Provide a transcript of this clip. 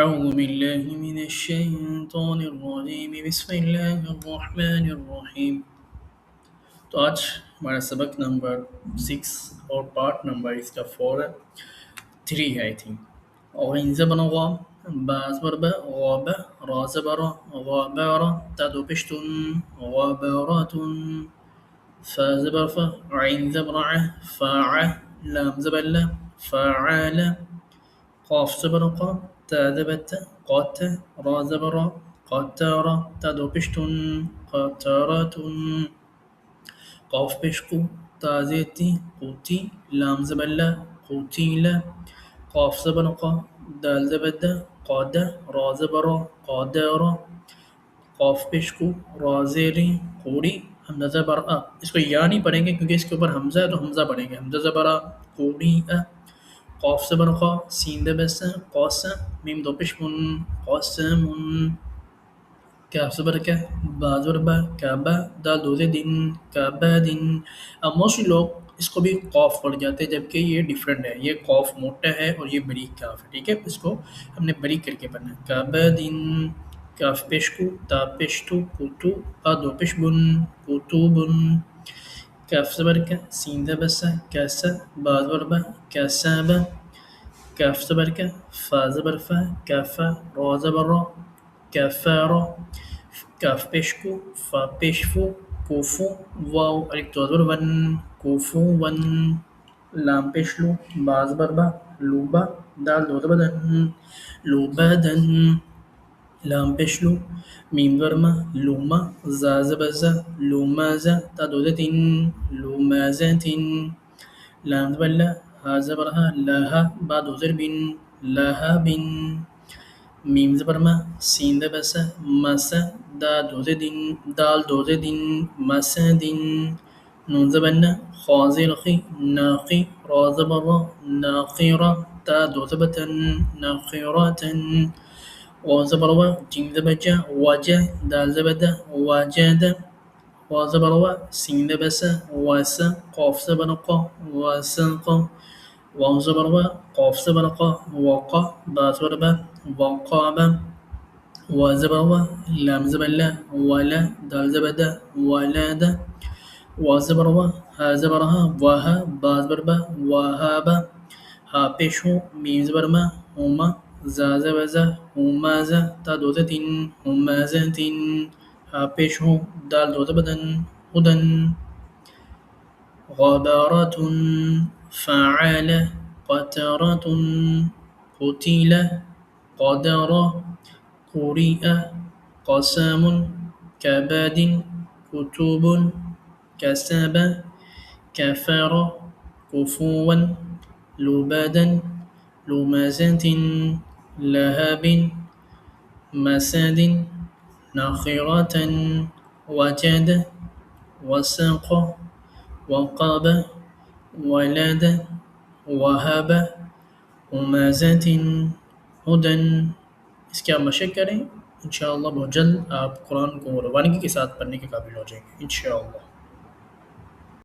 أعوذ بالله من الشيطان الرجيم بسم الله الرحمن الرحیم۔ تو آج ہمارا سبق نمبر 6 اور پارٹ نمبر اس کا 3 ہے آئی تھنک۔ غین زبر غا، با زبر با، غاب، را زبر غابار، تا دو پشتن غاباراتن، فا زبر فا، عین زبر ع، فاع، لام زبر لا، فاعل، قاف زبر قا، تا زبر تا، قات، را زبر را، قاتارا، تا دو پشتن قاتاراتن، قاف پشکو، تا زیتی، قوتی، لام زبر لا، قوتیلا، قاف زبر قا، دال زبر دا، قاد، را زبر را، قادارا، قاف پشکو، را زیری، قوری، حمزہ زبر آ۔ اس کو یا نہیں پڑھیں گے کیونکہ اس کے اوپر حمزہ ہے تو حمزہ پڑھیں گے، حمزہ زبر آ، قوری آ، قاف زبر قا، سین دبس قاس، میم دو پشمن قاسمن، کاف زبر کا، با زبر با، کعبہ، دال دو دن کعبادن۔ اب موسٹلی لوگ اس کو بھی قاف پڑھ جاتے ہیں جبکہ یہ ڈیفرنٹ ہے، یہ قاف موٹا ہے اور یہ بڑی کاف ہے، ٹھیک ہے، اس کو ہم نے بڑی کر کے پڑھنا ہے۔ کعبادن، کاف پشکو، تا پشتو، کوتو، آ دو پشبن، کوتوبن، کاف زبر کا، سین دبس کاسا، با زبر با، کاسابا، کاف زبر کا، فا زبر فا، کافا، را زبر را، کافارا، کاف پشکو، فا پشفو، کوفو، واو الف تو زبر ون، کوفو ون، لام پشلو، با زبر با، لوبا، دال دو زبر دن، لوبادن، لام پشلو، میم ورما، لوما، زا زبر زا، لومازا، تا دو تین، لومازاتن، لام زبر لا، ها زبر ها، لاها، با دو زر بن، لاها بن، میم زبر ما، سین دبسا، مسا، دال دو دن، مسا دن، نون زبر نا، خازر خی، ناقی، را زبر را، ناقرا، تا دو زبر تن، ناقراتن، واو زبر وا، جیم زبر جا، وجا، دال زبر دا، وجد، واو زبر وا، سین دبسا، واسا، قاف زبر قا، واسقا، واو زبر وا، قاف زبر قا، وقا، با زبر با، وقابا، وا زبر وا، لام زبر لا، ولا، دال زبر دا، ولدا، وا زبر وا، ها زبر ها، وها، با زبر با، وهابا، ها پیش ہو، میم زبر ما، هما، زا زبر زا، همازا، تا دو تین، همازتن، ها پیش ہو، دال دو زبر دن، هدن، غبارة، فعال، قترة، قتيل، قدر، قرئ، قسم، كبد، كتب، كسب، كفر، كفوا، لبدا، لمزة، لهب، مسد، نخرة، وجد، وسق، وقب، ولد، وهب، همازة، ہدن۔ اس کی آپ مشق کریں، انشاءاللہ بہت جلد آپ قرآن کو روانگی کے ساتھ پڑھنے کے قابل ہو جائیں گے انشاءاللہ۔